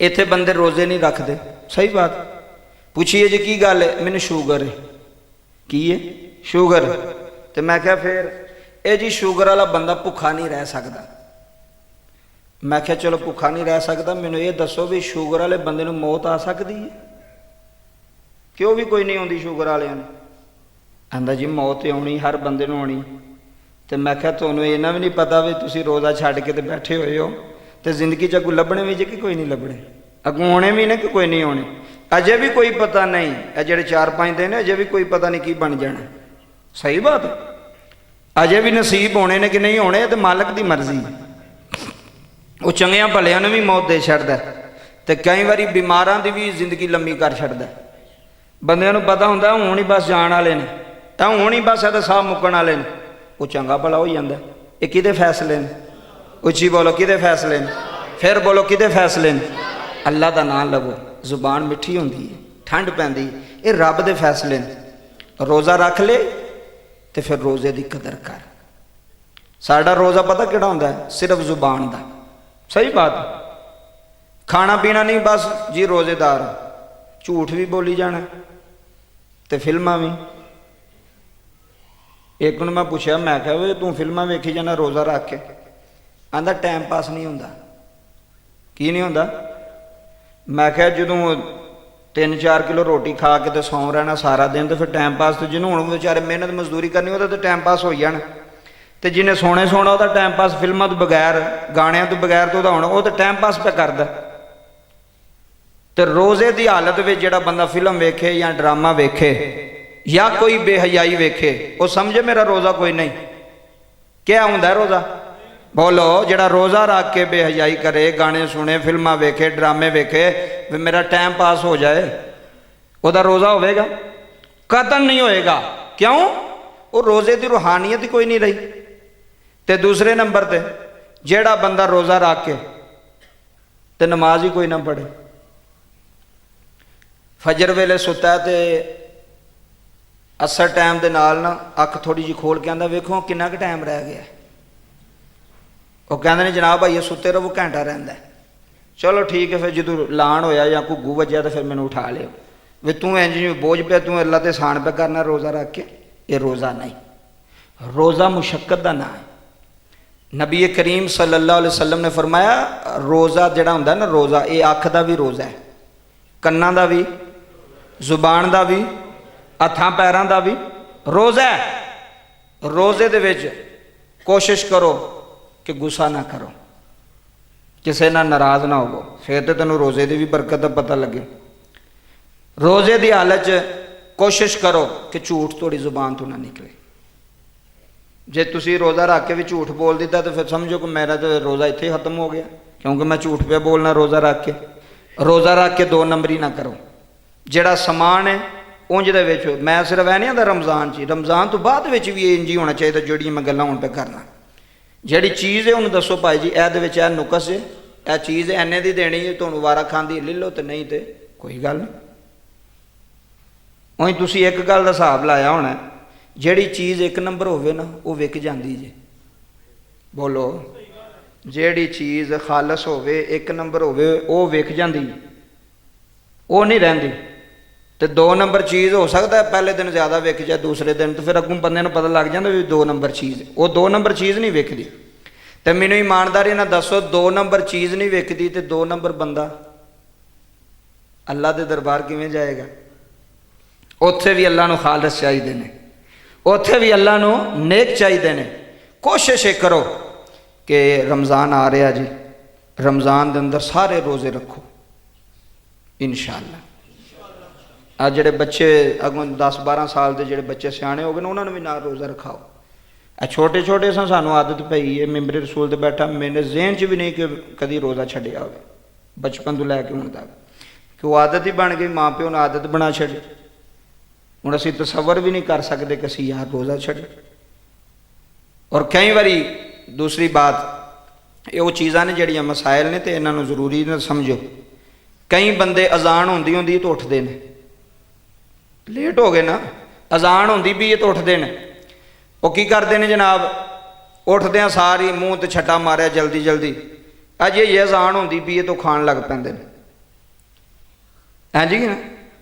इत्थे बंदे रोज़े नहीं रखते, सही बात। पूछिए जी की गल है, मैनू शूगर है। की है? शूगर। तो मैं क्या फिर ये जी शूगर वाला बंदा भुखा नहीं रह सकता। मैं क्या चलो भुखा नहीं रह सकता, मैनू ये दसो भी शूगर वाले बंदे नू मौत आ सकती है? क्यों भी कोई नहीं आती शूगर वालियां नू? आंदा जी मौत आनी, हर बंदे नू आनी। तो मैं क्या तुहानू इन्ना भी नहीं पता भी तुसी रोज़ा छड्ड के ते बैठे हुए हो, तो जिंदगी च अगू लभने भी जे कि कोई नहीं लभने, अगू आने भी ने कि कोई नहीं आने, अजे भी कोई पता नहीं। ये जेडे 4-5 दिन अजे भी कोई पता नहीं की बन जाना। सही बात, अजे भी नसीब होने ने कि नहीं होने, तो मालक की मर्जी। वो चंगियां भलियां नूं भी मौत दे छड्डदा, ते कई बारी बीमारां दी भी जिंदगी लंबी कर छड्डदा। बंदियां नूं पता हुंदा हुण ही बस जाण वाले ने, हुण ही बस इहदा साह मुक्कण वाले ने, वो चंगा भला हो जांदा। ये किहदे फैसले ने? उच्ची बोलो किहदे फैसले ने? फिर बोलो किहदे फैसले ने? अल्लाह दा नाम लवो, जुबान मिठी होंदी है, ठंड पैंदी, ये रब दे फैसले ने। रोज़ा रख ले तो फिर रोज़े की कदर कर। साडा रोज़ा पता किहड़ा हुंदा है? सिर्फ जुबान दा। सही बात। खाना पीना नहीं, बस जी रोज़ेदार, झूठ भी बोली जाना तो फिल्मां भी। एक नूं मैं पुछया, मैं कहा वे तू फिल्मां वेखी जाना रोज़ा रख के? आंदा टाइम पास नहीं हुंदा। की नहीं हुंदा? मैं कहा जदों 3-4 किलो रोटी खा के तो सौ रहना सारा दिन, तो फिर टाइम पास तो जिन्होंने हुण बेचारे मेहनत मजदूरी करनी वो तो टाइम पास हो जाना, तो जिन्हें सोने सोना वह टाइम पास फिल्मों तो बगैर, गाणियां तो बगैर, तो वह तो टाइम पास पे करता। तो रोज़े की हालत में जो बंदा फिल्म वेखे या ड्रामा वेखे या कोई बेहयाई वेखे, वो समझे मेरा रोज़ा कोई नहीं। क्या हुंदा रोज़ा? बोलो, जड़ा रोज़ा रख के बेहयाई करे, गाने सुने, फिल्मां वेखे, ड्रामे वेखे, वे मेरा टाइम पास हो जाए, वह रोज़ा होगा? कतन नहीं होएगा। क्यों? वो रोज़े की रूहानियत ही कोई नहीं रही। तो दूसरे नंबर पर जेड़ा बंदा रोज़ा रख के तो नमाज ही कोई ना पढ़े, फजर वेले सुता तो असर टाइम के नाल ना अख थोड़ी जी खोल के आंदा वेखो कितना क टाइम रह गया। वो कहते हैं जनाब भाई सुते रहो, घंटा रहिंदा। चलो ठीक है, फिर जो लाण होया या घुग्गू वजया तो फिर मैंने उठा लियो, वे तू इंज बोझ पे, तू अल्लाह ते सान पे करना रोज़ा रख के। ये रोज़ा नहीं, रोज़ा मुशक्कत का नाम है। नबी करीम सल्लल्लाहु अलैहि वसल्लम ने फरमाया रोज़ा जिहड़ा हुंदा ना, रोज़ा ये अख का भी रोज़ा है, कन्नां दा भी, जुबान का भी, हत्थां पैरां का भी रोज़ा है। रोज़े दे विच कोशिश करो कि गुस्सा ना करो, किसी ना नाराज़ ना हो, फिर तो तेनों रोज़े की भी बरकत का पता लगे। रोज़े की हालत कोशिश करो कि झूठ थोड़ी जुबान तो ना निकले। जे तुसी रोज़ा रख के भी झूठ बोल दिता तो फिर समझो कि मेरा तो रोज़ा इत्थे खत्म हो गया, क्योंकि मैं झूठ पे बोलना रोज़ा रख के। रोज़ा रख के 2 नंबरी ना करो। जिहड़ा समान है उंज दे विच, मैं सिर्फ ऐ नहीं आंदा रमज़ान च, रमज़ान तो बाद विच भी इंज ही होना चाहिए जिहड़ी मैं गल्लां हुण पे करना। जिहड़ी चीज़ है उन्हें दसो भाई जी इहदे विच इह नुकस है, यह चीज़ इन्ने दी देनी है, तुहानूं वारा खांदी ले लो, तो नहीं तो कोई गल नहीं। उही तुसी एक गल दा हिसाब लाया होना, जिहड़ी चीज़ 1 नंबर होवे ना वो विक जांदी जे। बोलो, जिहड़ी चीज़ खालस होवे 1 नंबर होवे वो विक जांदी, वो नहीं रहिंदी। तो 2 नंबर चीज़ हो सकता है पहले दिन ज़्यादा विक जाए, दूसरे दिन तो फिर अगों बंदे नूं पता लग जाता भी 2 नंबर चीज़, वो 2 नंबर चीज़ नहीं विकदी। तो मैनूं ईमानदारी नाल दसो 2 नंबर चीज़ नहीं विकदी तो 2 नंबर बंदा अल्लाह के दरबार किवें जाएगा? उत्थे भी अल्लाह नूं खालस चाहिए ने, उत्थे भी अल्लाह नूं नेक चाहिए ने। कोशिश ये करो कि रमज़ान आ रहा जी, रमज़ान के अंदर सारे रोज़े रखो इंशाअल्लाह। आ जिहड़े बच्चे अगों 10-12 साल के जिहड़े बच्चे सियाणे हो गए उन्होंने भी नाल रोज़ा रखाओ। आ छोटे छोटे सानू आदत पई है, मैंबरे रसूल ते बैठा मेरे ज़हन च भी नहीं कि कभी रोज़ा छड्डिया होवे, बचपन तो लैके हुण तक कि वो आदत ही बन गई, माँ प्यो ने आदत बना छड्डी। हुण असीं तसव्वुर भी नहीं कर सकते कि असीं यार रोज़ा छड्ड। और कई बारी दूसरी बात ये चीज़ां ने जिहड़ियां मसाइल ने, तो इन्हां नूं जरूरी ना समझो। कई बंदे अजान होंदी होंदी तो उठते हैं, लेट हो गए ना, अजान होंदी भी तो उठते हैं, वो की करते हैं जनाब, उठद्या सारी मूँह तो छट्टा मारिया जल्दी जल्दी, अजे ये अजान होंदी भी तो खाण लग पैंदे ने। ਹਾਂਜੀ कि ना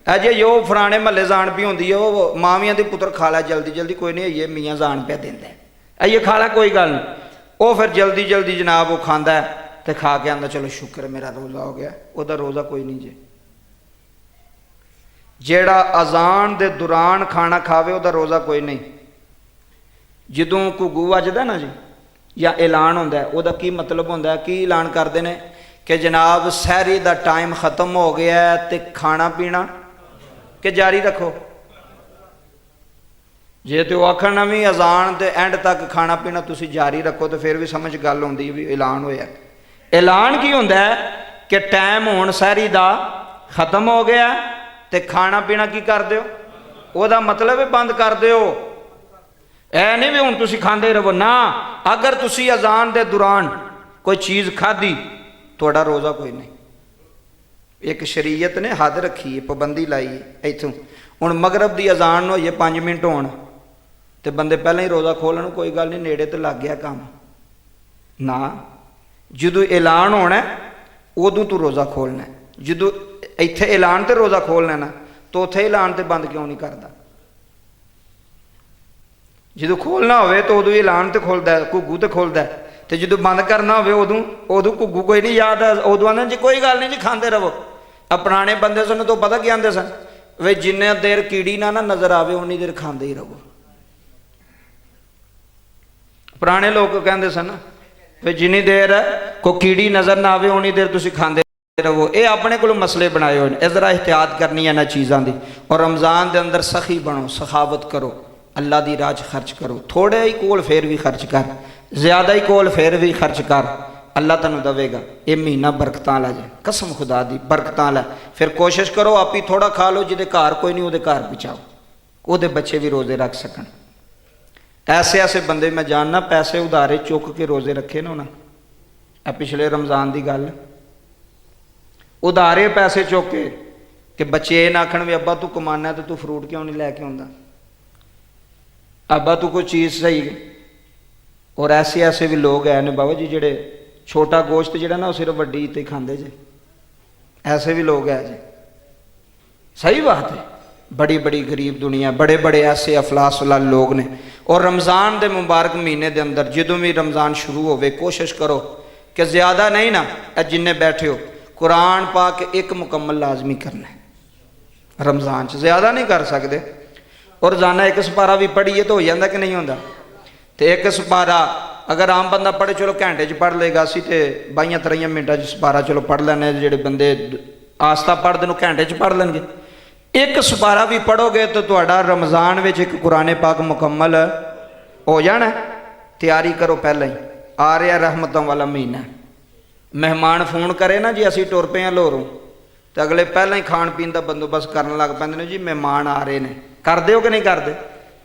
अजे जो फलाने महल्ले जान भी होंगी है वो मावियां के पुत्र खा लै जल्दी जल्दी कोई नहीं आइए मियाँ जान पे देंदा आइए खा लै कोई गल नहीं वो फिर जल्दी जल्दी जनाब वो खांदा है तो खा के आंदा चलो शुक्र मेरा रोज़ा हो गया वह रोज़ा कोई नहीं जे जेड़ा अजान दे दौरान खाना खावे वह रोज़ा कोई नहीं जदों घुग्गू वजदा ना जी या ऐलान होंदा है वह की मतलब होंदा है की ऐलान करते हैं कि जनाब सहरी का टाइम खत्म हो गया है तो खाना पीना कि जारी रखो जे तो आखन ना भी अजान के एंड तक खाना पीना तुसी जारी रखो तो फिर भी समझ गल होंदी भी ऐलान होया ऐलान की होंदा है कि टाइम हुण सहरी का खत्म हो गया तो खाना पीना की कर दो वह मतलब है बंद कर दो ऐ नहीं भी हुण तुसी खांदे रहो ना अगर तुसी अजान के दौरान कोई चीज़ खाधी थोड़ा रोज़ा कोई नहीं एक शरीयत ने हद रखी है पाबंदी लाई है इथों हुण मगरब की अजान हो 5 मिनट होण तो बंदे पहले ही रोज़ा खोलन कोई गल नहीं नेड़े तो लग गया काम ना जदों ऐलान होना उदों तू रोज़ा खोलना जदों इत्थे ऐलान तो रोज़ा खोलना ना तो उत्थे ऐलान तो बंद क्यों नहीं करता जो खोलना हो तो उदों ऐलान तो खुलता है घुग्गू तो खुलता है तो जो बंद करना हो उदों घुग्गू कोई नहीं याद है उदों आने जी कोई गल नहीं जी खाते रहो पुराने बंदे सन तो पता क्या आते सन वे जिन्ने देर कीड़ी ना नज़र आवे उन्नी देर खाते ही रहो पुराने लोग कहते सन वे जिन्नी देर कोई कीड़ी नज़र ना आवे उन्नी देर तुसीं खाते रहो ये अपने को मसले बनाए हुए हैं जरा एहतियात करनी है इन्हां चीज़ों की और रमज़ान के अंदर सखी बनो सखावत करो अल्लाह की राह खर्च करो थोड़े ही कोल फिर भी खर्च कर ज़्यादा ही कोल फिर भी खर्च कर अल्लाह तेन देगा ये महीना बरकत वाला जे कसम खुदा दी बरकत वाला फिर कोशिश करो आप ही थोड़ा खा लो जिदे घर कोई नहीं वो घर पहुँचाओ वो बच्चे भी रोज़े रख सकन ऐसे ऐसे बंदे मैं जानना पैसे उधारे चुक के रोज़े रखे ना उन्हें पिछले रमज़ान की गल उधारे पैसे चुक के कि बच्चे ये ना आखन भी अब्बा तू कमाना तो तू फ्रूट क्यों नहीं लैके आंदा अब्बा तू कोई चीज़ सही और ऐसे ऐसे भी लोग हैं ने बाबा जी जेड़े छोटा गोश्त जेड़ा ना सिर्फ वड्डी ईद खाते जे ऐसे भी लोग हैं जी सही बात है बड़ी बड़ी गरीब दुनिया बड़े बड़े ऐसे अफलास वाले लोग ने और रमज़ान के मुबारक महीने के अंदर जदों भी रमज़ान शुरू होवे कोशिश करो कि ज़्यादा नहीं ना जिन्ने बैठे हो कुरान पाक एक मुकम्मल लाजमी करना है रमज़ान ज़्यादा नहीं कर सकते और रोज़ाना एक सपारा भी पढ़िए तो हो जाता कि नहीं होता तो एक सपारा अगर आम बंदा पढ़े चलो घंटे पढ़ लेगा असी तो 22-23 मिनटा सपारा चलो पढ़ लैने जेडे बंदे आस्ता पढ़ते हैं घंटे पढ़ लेंगे एक सपारा भी पढ़ोगे तो तुहाडा रमज़ान में एक कुरान पाक मुकम्मल हो जाना तैयारी करो पहले ही आ रहा रहमतों वाला महीना मेहमान फोन करे ना जी असी टुर पे लाहौरों तो अगले पहले ही खाण पीन का बंदोबस्त करन लग पैंदे ने जी मेहमान आ रहे हैं करते हो कि नहीं करते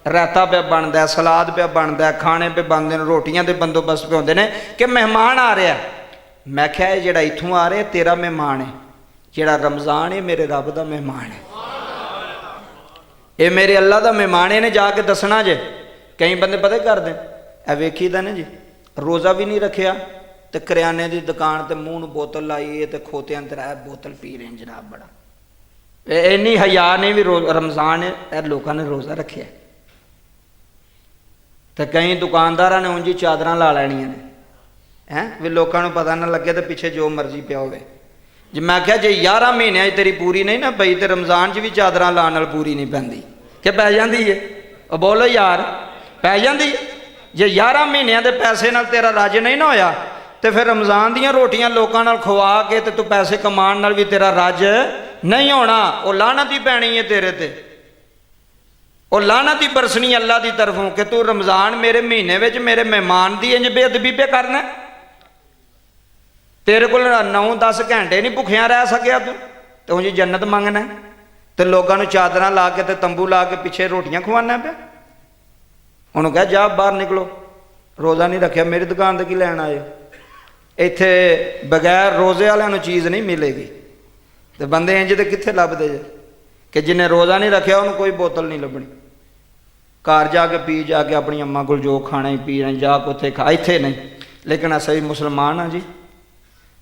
रायता पे बनता है सलाद पे बनता है खाने पे बनते हैं रोटियां के बंदोबस्त पे होंगे ने कि मेहमान आ रहा मैं क्या है जोड़ा इतों आ रहा तेरा मेहमान है जोड़ा रमज़ान है मेरे रब का मेहमान है ये मेरे अल्लाह का मेहमान है ने जाके दसना जे कई बंदे पता कर दें ए वेखी दा ने जी रोज़ा भी नहीं रखिया तो करियाने की दुकान तो मूँह बोतल लाई तो खोते अंदर है बोतल पी रहे हैं जनाब बड़ा इन्नी हया ने भी रमज़ान है लोगों ने रोज़ा रखे तो कई दुकानदार ने उंजी चादर ला लैनिया ने हैं भी लोगों को पता ना लगे तो पिछे जो मर्जी पिया हो जे मैं क्या जे 11 महीने तेरी पूरी नहीं ना पई तो रमज़ान भी चादर लाने पूरी नहीं पैंदी कि पै जाती है बोलो यार पै जाती है जे 11 महीनों के पैसे नाल तेरा रज नहीं ना होया तो फिर रमज़ान दियां रोटियां लोगों नाल खवा के तो तू पैसे कमान नाल भी तेरा रज नहीं होना वो लानत ही पैनी है तेरे ते और लानत ही बरसनी अल्लाह की तरफों कि तू रमज़ान मेरे महीने में मेरे मेहमान की इंज बेअदबी पे करना तेरे को 9-10 घंटे नहीं भुखिया रह सकिया तू जी जन्नत मंगना तो लोगों चादर ला के तंबू ला के पिछे रोटियां खवाना पे उन्होंने कहा जा बाहर निकलो रोज़ा नहीं रखा मेरी दुकान की लैन आए इत्थे बगैर रोज़े वालों चीज़ नहीं मिलेगी तो बंदे इंज तो कित्थे लभदे जे कि जिन्हें रोज़ा नहीं रखा उन्होंने कोई बोतल नहीं लभनी घर जाके पी जाके अपनी अम्मा को जो खाना ही पी रहे जाके उत्थे खा इत्थे नहीं लेकिन अस भी मुसलमान हाँ जी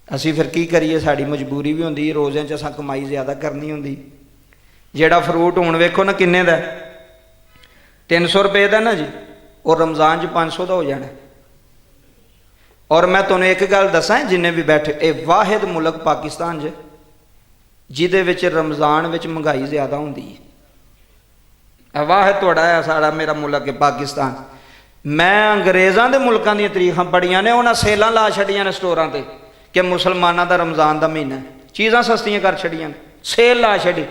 ਅਸੀਂ ਫਿਰ ਕੀ ਕਰੀਏ, ਸਾਡੀ ਮਜਬੂਰੀ ਵੀ ਹੁੰਦੀ, ਰੋਜ਼ਿਆਂ 'ਚ ਅਸਾਂ ਕਮਾਈ ਜ਼ਿਆਦਾ ਕਰਨੀ ਹੁੰਦੀ। ਜਿਹੜਾ ਫਰੂਟ ਹੁਣ ਵੇਖੋ ਨਾ ਕਿੰਨੇ ਦਾ, 300 ਰੁਪਏ ਦਾ ਨਾ ਜੀ, ਉਹ ਰਮਜ਼ਾਨ 'ਚ 500 ਦਾ ਹੋ ਜਾਣਾ। ਔਰ ਮੈਂ ਤੁਹਾਨੂੰ ਇੱਕ ਗੱਲ ਦੱਸਾਂ, ਜਿੰਨੇ ਵੀ ਬੈਠੇ, ਇਹ ਵਾਹਿਦ ਮੁਲਕ ਪਾਕਿਸਤਾਨ 'ਚ ਜਿਹਦੇ ਵਿੱਚ ਰਮਜ਼ਾਨ ਵਿੱਚ ਮਹਿੰਗਾਈ ਜ਼ਿਆਦਾ ਹੁੰਦੀ ਹੈ। ਇਹ ਵਾਹਿਦ ਤੁਹਾਡਾ ਹੈ, ਸਾਡਾ ਮੇਰਾ ਮੁਲਕ ਹੈ ਪਾਕਿਸਤਾਨ। ਮੈਂ ਅੰਗਰੇਜ਼ਾਂ ਦੇ ਮੁਲਕਾਂ ਦੀਆਂ ਤਾਰੀਖਾਂ ਪੜ੍ਹੀਆਂ ਨੇ, ਉਹਨਾਂ ਸੇਲਾਂ ਲਾ ਛੱਡੀਆਂ ਨੇ ਸਟੋਰਾਂ 'ਤੇ ਕਿ ਮੁਸਲਮਾਨਾਂ ਦਾ ਰਮਜ਼ਾਨ ਦਾ ਮਹੀਨਾ, ਚੀਜ਼ਾਂ ਸਸਤੀਆਂ ਕਰ ਛੱਡੀਆਂ ਨੇ, ਸੇਲ ਲਾ ਛੱਡੀ।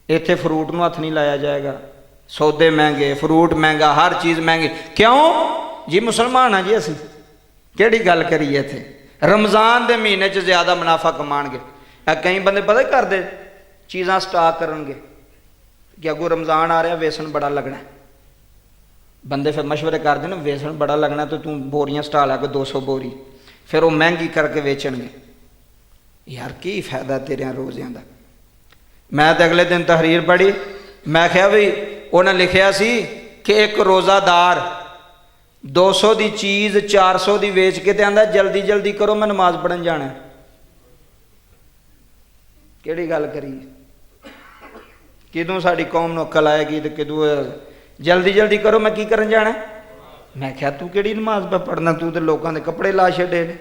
ਇੱਥੇ ਫਰੂਟ ਨੂੰ ਹੱਥ ਨਹੀਂ ਲਾਇਆ ਜਾਏਗਾ, ਸੌਦੇ ਮਹਿੰਗੇ, ਫਰੂਟ ਮਹਿੰਗਾ, ਹਰ ਚੀਜ਼ ਮਹਿੰਗੀ। ਕਿਉਂ ਜੀ? ਮੁਸਲਮਾਨ ਆ ਜੀ ਅਸੀਂ, ਕਿਹੜੀ ਗੱਲ ਕਰੀਏ ਇੱਥੇ? ਰਮਜ਼ਾਨ ਦੇ ਮਹੀਨੇ 'ਚ ਜ਼ਿਆਦਾ ਮੁਨਾਫਾ ਕਮਾਉਣਗੇ। ਇਹ ਕਈ ਬੰਦੇ ਪਤਾ ਕੀ ਕਰਦੇ, ਚੀਜ਼ਾਂ ਸਟਾਕ ਕਰਨਗੇ ਕਿ ਅੱਗੋਂ ਰਮਜ਼ਾਨ ਆ ਰਿਹਾ, ਵੇਸਣ ਬੜਾ ਲੱਗਣਾ। ਬੰਦੇ ਫਿਰ ਮਸ਼ਵਰੇ ਕਰਦੇ ਨੇ, ਵੇਸਣ ਬੜਾ ਲੱਗਣਾ ਤੇ ਤੂੰ ਬੋਰੀਆਂ ਸਟਾ ਲਾ ਕੇ 200 ਬੋਰੀ, ਫਿਰ ਉਹ ਮਹਿੰਗੀ ਕਰਕੇ ਵੇਚਣਗੇ। ਯਾਰ ਕੀ ਫਾਇਦਾ ਤੇਰਿਆਂ ਰੋਜ਼ਿਆਂ ਦਾ? ਮੈਂ ਤਾਂ ਅਗਲੇ ਦਿਨ ਤਹਰੀਰ ਪੜ੍ਹੀ, ਮੈਂ ਕਿਹਾ ਵੀ ਉਹਨਾਂ ਲਿਖਿਆ ਸੀ ਕਿ ਇੱਕ ਰੋਜ਼ਾਦਾਰ 200 ਦੀ ਚੀਜ਼ 400 ਦੀ ਵੇਚ ਕੇ ਤੇ ਆਂਦਾ ਜਲਦੀ ਜਲਦੀ ਕਰੋ, ਮੈਂ ਨਮਾਜ਼ ਪੜ੍ਹਨ ਜਾਣਾ। ਕਿਹੜੀ ਗੱਲ ਕਰੀਏ? ਕਿਦੋਂ ਸਾਡੀ ਕੌਮ ਨੂੰ ਅਕਲ ਆਏਗੀ ਤੇ ਕਿਦੋਂ ਜਲਦੀ ਜਲਦੀ ਕਰੋ, ਮੈਂ ਕੀ ਕਰਨ ਜਾਣਾ? ਮੈਂ ਕਿਹਾ ਤੂੰ ਕਿਹੜੀ ਨਮਾਜ਼ ਪਾ ਪੜ੍ਹਨਾ, ਤੂੰ ਤੇ ਲੋਕਾਂ ਦੇ ਕੱਪੜੇ ਲਾ ਛੱਡੇ ਨੇ,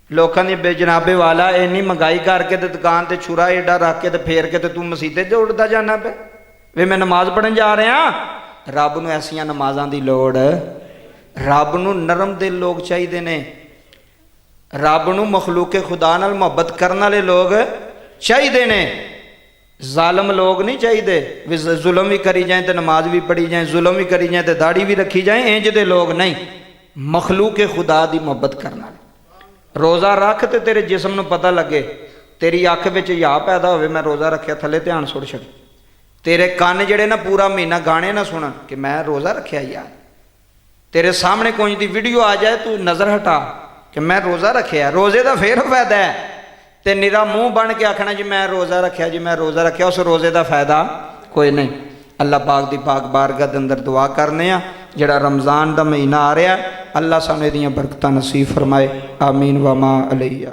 ਲੋਕਾਂ ਦੀ ਬੇਜਨਾਬੇ ਵਾਲਾ। ਇੰਨੀ ਮਹਿੰਗਾਈ ਕਰਕੇ ਤੇ ਦੁਕਾਨ ਤੇ ਛੁਰਾ ਏਡਾ ਰੱਖ ਕੇ ਤੇ ਫੇਰ ਕੇ ਤੇ ਤੂੰ ਮਸੀਤੇ 'ਚ ਉੱਡਦਾ ਜਾਣਾ ਪਿਆ ਵੀ ਮੈਂ ਨਮਾਜ਼ ਪੜ੍ਹਨ ਜਾ ਰਿਹਾ। ਰੱਬ ਨੂੰ ਐਸੀਆਂ ਨਮਾਜ਼ਾਂ ਦੀ ਲੋੜ, ਰੱਬ ਨੂੰ ਨਰਮ ਦਿਲ ਲੋਕ ਚਾਹੀਦੇ ਨੇ, ਰੱਬ ਨੂੰ ਮਖਲੂਕੇ ਖੁਦਾ ਨਾਲ ਮੁਹੱਬਤ ਕਰਨ ਵਾਲੇ ਲੋਕ ਚਾਹੀਦੇ ਨੇ, ਜ਼ਾਲਮ ਲੋਕ ਨਹੀਂ ਚਾਹੀਦੇ ਵੀ ਜ਼ੁਲਮ ਵੀ ਕਰੀ ਜਾਏ ਤੇ ਨਮਾਜ਼ ਵੀ ਪੜ੍ਹੀ ਜਾਏ, ਜ਼ੁਲਮ ਵੀ ਕਰੀ ਜਾਏ ਤੇ ਦਾੜੀ ਵੀ ਰੱਖੀ ਜਾਏ, ਇੰਜ ਦੇ ਲੋਕ ਨਹੀਂ। ਮਖਲੂਕੇ ਖੁਦਾ ਦੀ ਮੁਹੱਬਤ ਕਰਨ ਵਾਲੇ। ਰੋਜ਼ਾ ਰੱਖ ਤੇ ਤੇਰੇ ਜਿਸਮ ਨੂੰ ਪਤਾ ਲੱਗੇ, ਤੇਰੀ ਅੱਖ ਵਿੱਚ ਹਿਆ ਪੈਦਾ ਹੋਵੇ, ਮੈਂ ਰੋਜ਼ਾ ਰੱਖਿਆ, ਥੱਲੇ ਧਿਆਨ ਸੁੱਟ ਛੱਡ। ਤੇਰੇ ਕੰਨ ਜਿਹੜੇ ਨਾ ਪੂਰਾ ਮਹੀਨਾ ਗਾਣੇ ਨਾ ਸੁਣਨ ਕਿ ਮੈਂ ਰੋਜ਼ਾ ਰੱਖਿਆ ਯਾਰ। ਤੇਰੇ ਸਾਹਮਣੇ ਕੋਈ ਦੀ ਵੀਡੀਓ ਆ ਜਾਏ, ਤੂੰ ਨਜ਼ਰ ਹਟਾ ਕਿ ਮੈਂ ਰੋਜ਼ਾ ਰੱਖਿਆ। ਰੋਜ਼ੇ ਦਾ ਫੇਰ ਫਾਇਦਾ ਹੈ, ਤੇ ਨਿਰਾ ਮੂੰਹ ਬਣ ਕੇ ਆਖਣਾ ਜੀ ਮੈਂ ਰੋਜ਼ਾ ਰੱਖਿਆ, ਜੀ ਮੈਂ ਰੋਜ਼ਾ ਰੱਖਿਆ, ਉਸ ਰੋਜ਼ੇ ਦਾ ਫਾਇਦਾ ਕੋਈ ਨਹੀਂ। ਅੱਲਾਹ ਪਾਕ ਦੀ ਪਾਕ ਬਾਰਗਾਹ ਦੇ ਅੰਦਰ ਦੁਆ ਕਰਨੇ ਆ, ਜਿਹੜਾ ਰਮਜ਼ਾਨ ਦਾ ਮਹੀਨਾ ਆ ਰਿਹਾ, ਅੱਲਾਹ ਸਾਨੂੰ ਇਹਦੀਆਂ ਬਰਕਤਾਂ ਨਸੀਬ ਫਰਮਾਏ। ਆਮੀਨ ਵਮਾ ਅਲਈਆ।